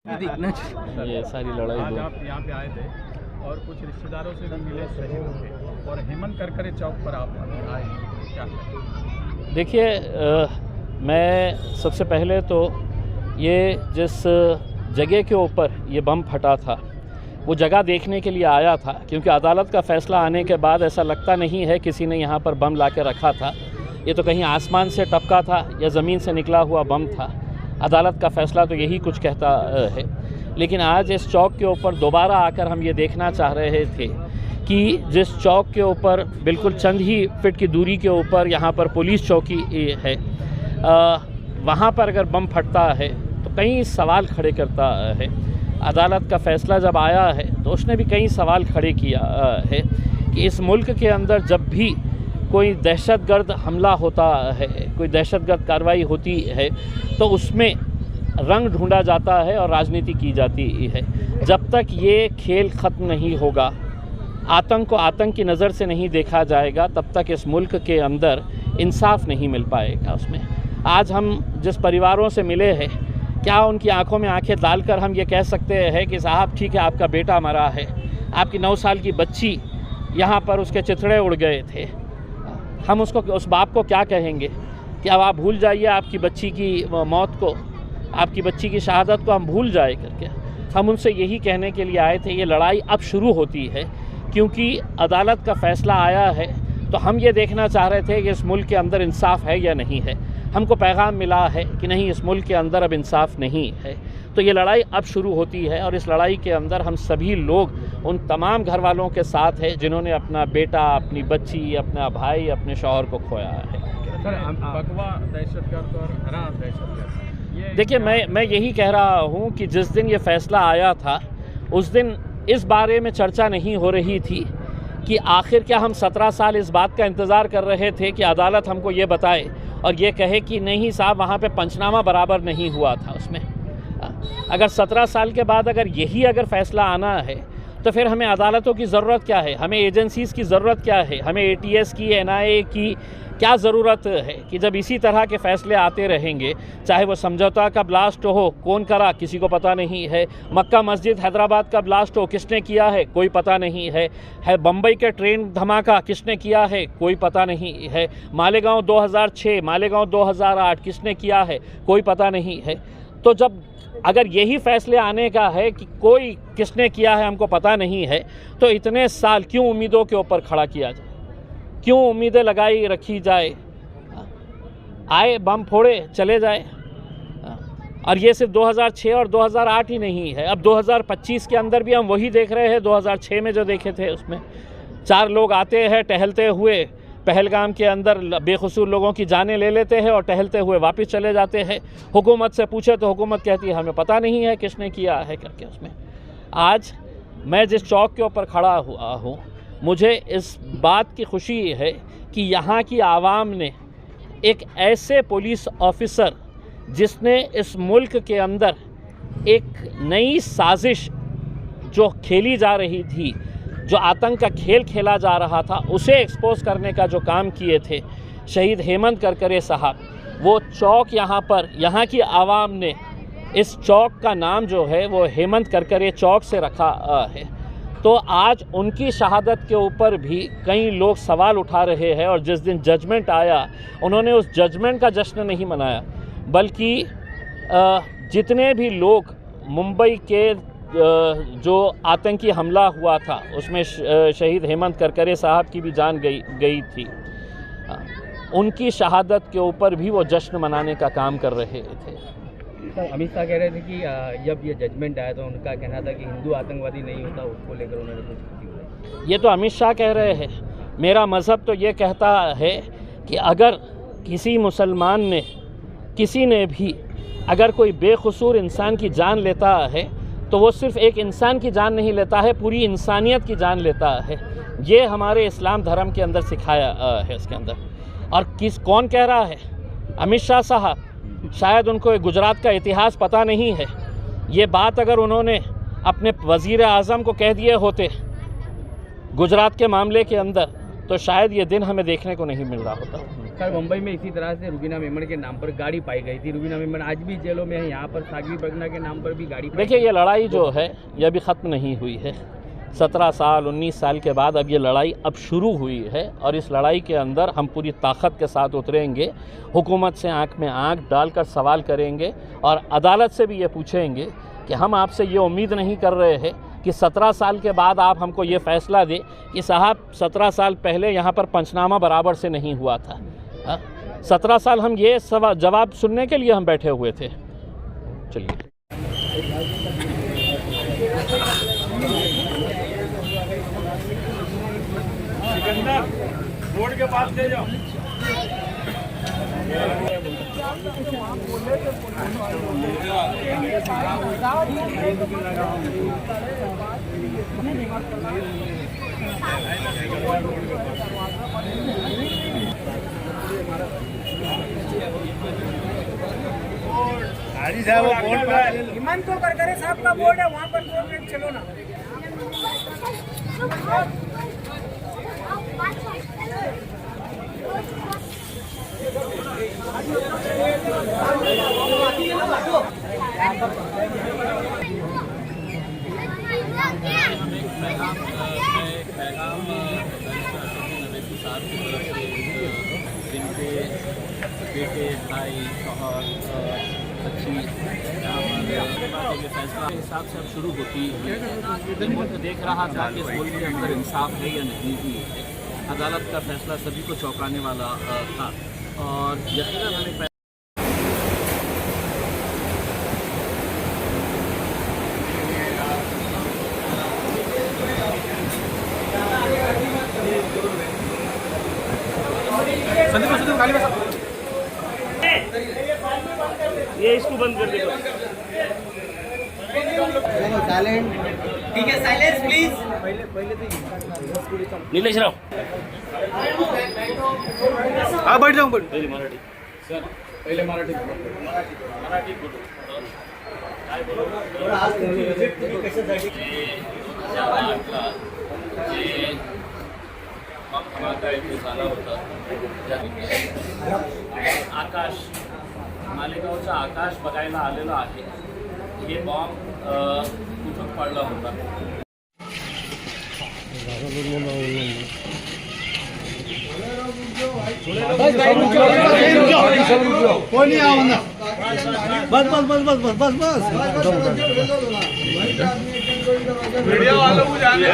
ये सारी लड़ाई आज आप यहाँ पे आए थे और कुछ रिश्तेदारों से भी मिले शहीद थे और हेमंत करकरे चौक पर आप आए, क्या कहें? देखिए, मैं सबसे पहले तो ये जिस जगह के ऊपर ये बम फटा था वो जगह देखने के लिए आया था, क्योंकि अदालत का फ़ैसला आने के बाद ऐसा लगता नहीं है किसी ने यहाँ पर बम ला के रखा था। ये तो कहीं आसमान से टपका था या ज़मीन से निकला हुआ बम था। अदालत का फ़ैसला तो यही कुछ कहता है। लेकिन आज इस चौक के ऊपर दोबारा आकर हम ये देखना चाह रहे थे कि जिस चौक के ऊपर बिल्कुल चंद ही फीट की दूरी के ऊपर यहाँ पर पुलिस चौकी है, वहाँ पर अगर बम फटता है तो कई सवाल खड़े करता है। अदालत का फ़ैसला जब आया है तो उसने भी कई सवाल खड़े किया है कि इस मुल्क के अंदर जब भी कोई दहशतगर्द हमला होता है, कोई दहशतगर्द कार्रवाई होती है तो उसमें रंग ढूंढा जाता है और राजनीति की जाती है। जब तक ये खेल ख़त्म नहीं होगा, आतंक को आतंक की नज़र से नहीं देखा जाएगा, तब तक इस मुल्क के अंदर इंसाफ नहीं मिल पाएगा। उसमें आज हम जिस परिवारों से मिले हैं, क्या उनकी आंखों में आंखें डालकर हम ये कह सकते हैं कि साहब ठीक है, आपका बेटा मरा है, आपकी 9 साल की बच्ची यहाँ पर उसके चिथड़े उड़ गए थे, हम उसको उस बाप को क्या कहेंगे कि अब आप भूल जाइए आपकी बच्ची की मौत को, आपकी बच्ची की शहादत को हम भूल जाए करके। हम उनसे यही कहने के लिए आए थे, ये लड़ाई अब शुरू होती है क्योंकि अदालत का फ़ैसला आया है। तो हम ये देखना चाह रहे थे कि इस मुल्क के अंदर इंसाफ है या नहीं है। हमको पैगाम मिला है कि नहीं, इस मुल्क के अंदर अब इंसाफ नहीं है। तो ये लड़ाई अब शुरू होती है और इस लड़ाई के अंदर हम सभी लोग उन तमाम घर वालों के साथ हैं जिन्होंने अपना बेटा, अपनी बच्ची, अपना भाई, अपने शौहर को खोया है। भगवा दहशतगर्द और हरा दहशतगर्द, देखिए, मैं यही कह रहा हूँ कि जिस दिन ये फ़ैसला आया था उस दिन इस बारे में चर्चा नहीं हो रही थी कि आखिर क्या हम 17 साल इस बात का इंतज़ार कर रहे थे कि अदालत हमको ये बताए और ये कहे कि नहीं साहब, वहाँ पे पंचनामा बराबर नहीं हुआ था। उसमें अगर 17 साल के बाद अगर फ़ैसला आना है तो फिर हमें अदालतों की ज़रूरत क्या है, हमें एजेंसीज़ की ज़रूरत क्या है, हमें ATS की, NIA की क्या ज़रूरत है कि जब इसी तरह के फ़ैसले आते रहेंगे, चाहे वो समझौता का ब्लास्ट हो, कौन करा किसी को पता नहीं है, मक्का मस्जिद हैदराबाद का ब्लास्ट हो, किसने किया है कोई पता नहीं है बम्बई के ट्रेन धमाका किसने किया है कोई पता नहीं है, मालेगांव 2006, मालेगांव 2008 किसने किया है कोई पता नहीं है। तो जब अगर यही फ़ैसले आने का है कि कोई किसने किया है हमको पता नहीं है, तो इतने साल क्यों उम्मीदों के ऊपर खड़ा किया जाए, क्यों उम्मीदें लगाई रखी जाए, आए बम फोड़े चले जाए। और ये सिर्फ 2006 और 2008 ही नहीं है, अब 2025 के अंदर भी हम वही देख रहे हैं। 2006 में जो देखे थे उसमें 4 लोग आते हैं टहलते हुए, पहलगाम के अंदर बेकसूर लोगों की जानें ले लेते हैं और टहलते हुए वापस चले जाते हैं। हुकूमत से पूछे तो हुकूमत कहती है हमें पता नहीं है किसने किया है करके। उसमें आज मैं जिस चौक के ऊपर खड़ा हुआ हूँ, मुझे इस बात की खुशी है कि यहाँ की आवाम ने एक ऐसे पुलिस ऑफिसर जिसने इस मुल्क के अंदर एक नई साजिश जो खेली जा रही थी, जो आतंक का खेल खेला जा रहा था, उसे एक्सपोज करने का जो काम किए थे शहीद हेमंत करकरे साहब, वो चौक यहाँ की आवाम ने इस चौक का नाम जो है वो हेमंत करकरे चौक से रखा है। तो आज उनकी शहादत के ऊपर भी कई लोग सवाल उठा रहे हैं और जिस दिन जजमेंट आया उन्होंने उस जजमेंट का जश्न नहीं मनाया, बल्कि जितने भी लोग मुंबई के जो आतंकी हमला हुआ था उसमें शहीद हेमंत करकरे साहब की भी जान गई थी, उनकी शहादत के ऊपर भी वो जश्न मनाने का काम कर रहे थे। अमित शाह कह रहे थे कि जब ये जजमेंट आया तो उनका कहना था कि हिंदू आतंकवादी नहीं होता, उसको लेकर उन्होंने कुछ। ये तो अमित शाह कह रहे हैं। मेरा मज़हब तो ये कहता है कि अगर किसी मुसलमान ने, किसी ने भी अगर कोई बेकसूर इंसान की जान लेता है तो वो सिर्फ़ एक इंसान की जान नहीं लेता है, पूरी इंसानियत की जान लेता है। ये हमारे इस्लाम धर्म के अंदर सिखाया है इसके अंदर। और कौन कह रहा है? अमित शाह साहब। शायद उनको गुजरात का इतिहास पता नहीं है। ये बात अगर उन्होंने अपने वज़ीर आज़म को कह दिए होते गुजरात के मामले के अंदर तो शायद ये दिन हमें देखने को नहीं मिल रहा होता। सर, मुंबई में इसी तरह से रुबीना मेमन के नाम पर गाड़ी पाई गई थी। रुबीना मेमन आज भी जेलों में है। यहाँ पर सागवी पगना के नाम पर भी गाड़ी देखिए, ये लड़ाई जो है ये अभी ख़त्म नहीं हुई है। 17 साल 19 साल के बाद अब ये लड़ाई अब शुरू हुई है और इस लड़ाई के अंदर हम पूरी ताकत के साथ उतरेंगे, हुकूमत से आंख में आंख डालकर सवाल करेंगे और अदालत से भी ये पूछेंगे कि हम आपसे ये उम्मीद नहीं कर रहे हैं कि 17 साल के बाद आप हमको ये फ़ैसला दें कि साहब 17 साल पहले यहाँ पर पंचनामा बराबर से नहीं हुआ था। 17 साल हम ये जवाब सुनने के लिए हम बैठे हुए थे। चलिए, सिकंदर रोड के पास ले जाओ। हाजी साहब, वो बोर्ड पर हिमंत को करकरे साहब का बोर्ड है, वहाँ पर 2 मिनट चलो ना। जिनके बेटे भाई शौहर बच्ची यहाँ पर फैसला के हिसाब से अब शुरू होती है। मुल्क देख रहा था कि इस मुल्क के अंदर इंसाफ है या नहीं भी है। अदालत का फैसला सभी को चौंकाने वाला था और यकीनन हमें ये इसको बंद कर दे। ठीक है, साइलेंस प्लीज। नीलेश राव, हाँ बैठ जाऊँ। मराठी सर, पहले मराठी आकाश मालेगावचा आकाश बघायला आलेला आहे। हे बॉम्ब कुठून पडला होता? मीडिया वालों को जाने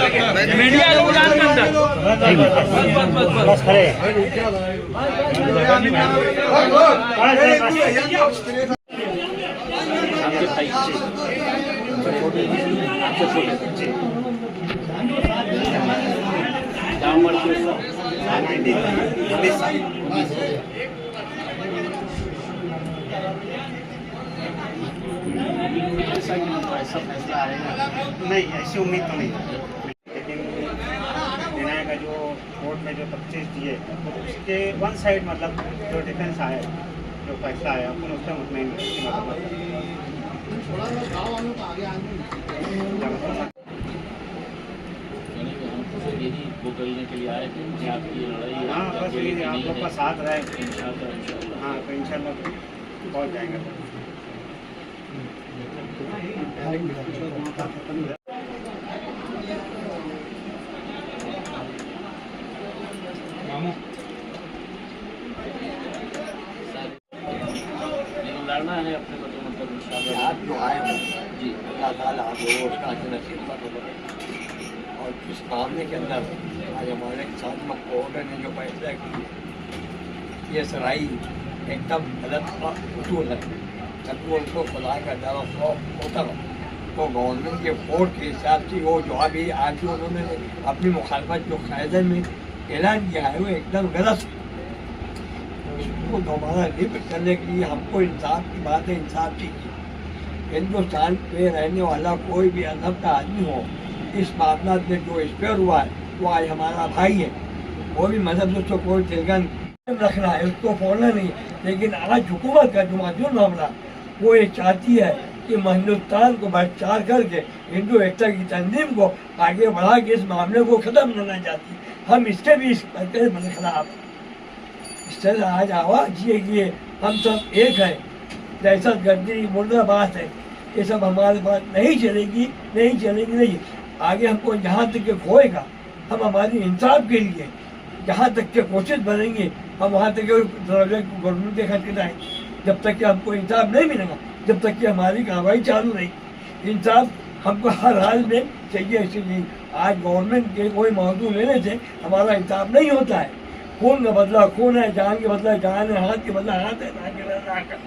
बस खड़े। आपके भाई ऐसा फैसला आएगा नहीं, ऐसी उम्मीद तो नहीं थी। लेकिन न्याय का जो कोर्ट में जो तफ्तीश दिए उसके वन साइड मतलब जो डिफेंस आया, जो फैसला आया, अपन उससे मुतमईन यही बोलने के लिए आए थे कि आपकी ये लड़ाई। हाँ, बस यही आप लोग का साथ रहे। हाँ, तो इंशाल्लाह पहुँच जाएंगे। लड़ना है अपने को, तो मतलब इंशाल्लाह आप जो आए हैं जी, अल्लाह ताला आपको उसका अजर नसीब फरमाए। और इस मामले के अंदर आज हमारे साथ कोर्ट ने जो फैसला किया, ये सराई एकदम गलत उसूल है। जब वो उनको खुदा का डर खौफ होता तो गवर्नमेंट के कोर्ट के हिसाब से वो जो अभी आज जो उन्होंने अपनी मुखालफत जो कायदे में ऐलान किया है वो एकदम गलत है। इसको दोबारा रिपीट करने के लिए हमको इंसाफ की बात है, इंसाफ चाहिए। हिंदुस्तान पे रहने वाला कोई भी अदब का आदमी हो, इस मामला में जो एक्सपायर हुआ है वो आज हमारा भाई है। वो भी मजहब से उसको कोई तिलगन रख रहा है, उसको फोड़ना नहीं। लेकिन आज हुकूमत का जो मौजूद मामला वो ये चाहती है कि हिंदुस्तान को भ्रष्टाचार करके हिंदू एकता की तंजीम को आगे बढ़ा के इस मामले को खत्म करना चाहती है। हम इसके भी इस खिलाफ इस तरह आज आवाज ये कि हम सब एक हैं, दहशत गर्दी मुर्दाबाद है, ये सब हमारे पास नहीं चलेगी, नहीं चलेगी नहीं। आगे हमको जहाँ तक के खोएगा, हम हमारी इंसाफ के लिए जहाँ तक के कोशिश बनेंगे, हम वहाँ तक गवर्नमेंट के खटखटाएंगे। जब तक कि हमको इंसाफ नहीं मिलेगा, जब तक कि हमारी कार्रवाई चालू नहीं। इंसाफ हमको हर हाल में चाहिए। इसलिए आज गवर्नमेंट के कोई मौजूद लेने से हमारा इंसाफ नहीं होता है। खून का बदला खून है, जान के बदला जान है, हाथ के बदला हाथ है, नाक के बदला नाक है।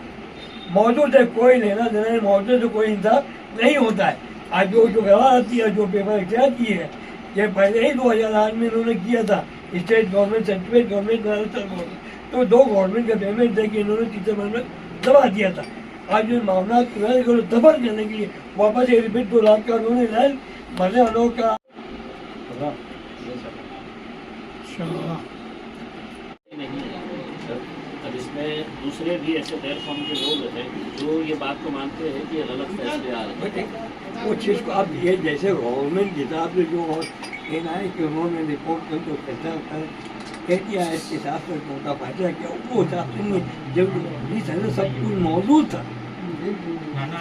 मौजूद है कोई लेना देना नहीं, मौजूद है कोई इंसाफ नहीं होता है। आज जो गवाह आती है, जो पेपर इख्तियार किए हैं, ये पहले ही 2008 में इन्होंने किया था। स्टेट गवर्नमेंट सेंट्रल गवर्नमेंट तो दो गवर्नमेंट का पेमेंट दे के इन्होंने तीसरे में दबा दिया था। आज जो मामला दफन करने के लिए वापस ये रिपीट 2 लाख का उन्होंने लाइन मरने वालों का नहीं है। अब इसमें दूसरे भी ऐसे गैर कौम के लोग हैं जो ये बात को मानते हैं कि ये गलत फैसले आ रहे हैं। वो चीज़ को अब ये जैसे गवर्नमेंट के हिसाब से जो कहना है कि उन्होंने रिपोर्ट कर तो फैसला कह दिया है, इसके हिसाब से उनका फैसला किया, वो हिसाब से जब जिस तरह सब कुछ मौजूद था,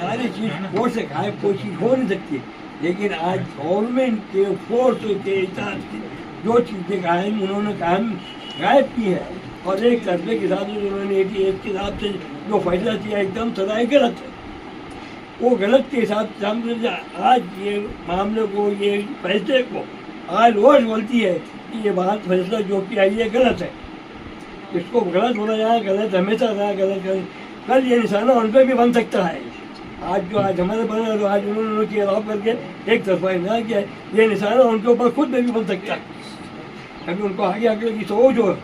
सारी चीज़ कोर्ट से गायब कोई चीज़ हो नहीं सकती। लेकिन आज गवर्नमेंट के फोर्स के हिसाब से जो चीज़ें कायम उन्होंने कायम गायब की है, और एक तरफे के हिसाब से उन्होंने एक के हिसाब से जो फैसला किया एकदम सदाई गलत है। वो गलत के हिसाब से आज ये मामले को, ये फैसले को आज रोज बोलती है कि ये बात फैसला जो किया ये गलत है। इसको गलत होना यहाँ गलत हमेशा रहा, गलत कल ये निशाना उन पर भी बन सकता है। आज जो आज हमारे बना तो आज उन्होंने किया करके एक तरफा ना किया, ये निशाना उनके ऊपर खुद में भी बन सकता है। कभी उनको आगे आगे की सोच और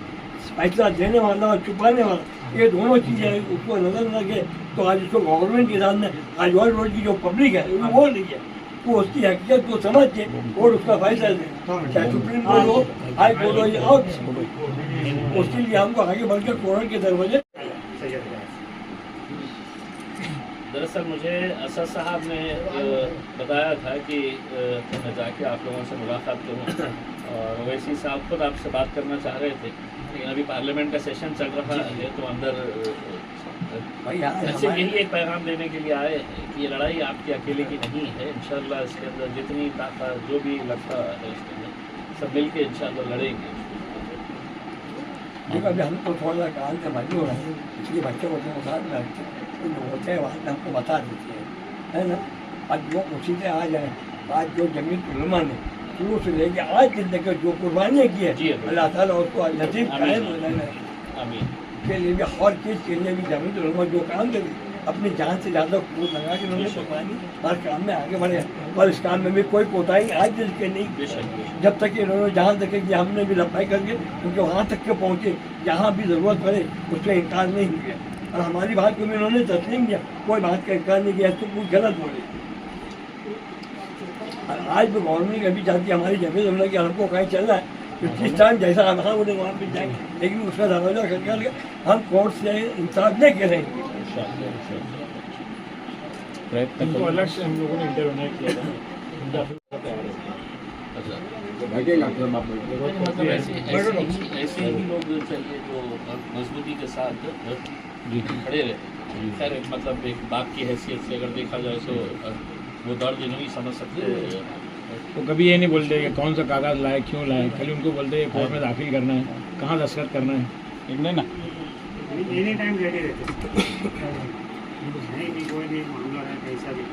फैसला देने वाला और छुपाने वाला, ये दोनों चीज़ें उसको नजर न रखे तो आज उसको गवर्नमेंट के सामने आज वर्ल्ड रोड की जो पब्लिक है वो बोल रही है, वो उसकी हकीकत को समझ के और उसका फैसला दे, चाहे सुप्रीम कोर्ट हो, हाई कोर्ट हो या और उसके लिए हमको आगे बढ़कर कोर्ट के दरवाजे। दरअसल मुझे असद साहब ने बताया था कि मैं जाके आप लोगों से मुलाकात करूँ, और ओवैसी साहब खुद आपसे बात करना चाह रहे थे, लेकिन अभी पार्लियामेंट का सेशन चल रहा है तो अंदर ऐसे यही एक पैगाम देने के लिए आए हैं कि ये लड़ाई आपकी अकेले की नहीं है। इंशाल्लाह इसके अंदर जितनी ताकत जो भी लगता है इसके अंदर सब मिल के इंशाल्लाह लड़ेंगे। अभी हमको थोड़ा काम का भाई हो रहा है, इसलिए बच्चों को साथ में होते हैं वहाँ हमको बता देते हैं, है ना। आज जो उसी से आ जाए, आज जो जमीयत उलमा ने शुरू से लेके आज दिन तक जो कुर्बानियाँ की है, अल्लाह ताला उसको नसीब कायम आमीन के लिए भी हर चीज़ के लिए भी जमीयत उलमा जो काम करे अपनी जान से ज़्यादा खून लगा के उन्होंने कुर्बानी हर काम में आगे बढ़े, और इस काम में भी कोई कोताही आज दिल के नहीं। जब तक इन्होंने जहाँ तक कि हमने भी लपाई करके उनके वहाँ तक के पहुँचे, जहाँ भी ज़रूरत पड़े उसमें इनकार नहीं किया, और हमारी बात को भी उन्होंने तस्लीम किया, कोई बात का इनकार नहीं किया तो कुछ गलत बोले। और आज भी गवर्नमेंट अभी चाहती है हमारी जमीन उलमा की हमको कहीं चल रहा है तो जिस टाइम जैसा वहाँ उन्हें वहाँ पर जाएंगे, लेकिन उसका दरवाजा करके हम कोर्ट से इंसाफ नहीं करेंगे। उनको अलग से हम लोगों ने इंटरव्यू किया था। मतलब ऐसे ही लोग चाहिए जो मजबूती के साथ खड़े रहे। खैर मतलब एक बाप की हैसियत से अगर देखा जाए तो वो दर्द नहीं समझ सकते। वो कभी ये नहीं बोलते कि कौन सा कागज़ लाए, क्यों लाए, खाली उनको बोलते हैं कोर्ट में दाखिल करना है, कहाँ दस्तखत करना है, इतने ना एनी टाइम रेडी रहते नहीं भी कोई भी मामला है कैसा भी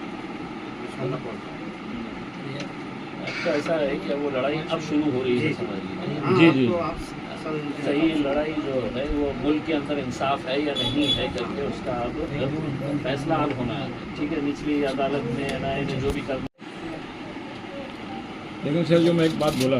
अच्छा ऐसा है कि वो लड़ाई अब शुरू हो रही है समझ जी जी सही लड़ाई जो है वो मुल्क के अंदर इंसाफ है या नहीं है करके उसका अब फैसला अब होना है। ठीक है, निचली अदालत में NIA ने जो भी करना। लेकिन सर जो मैं एक बात बोला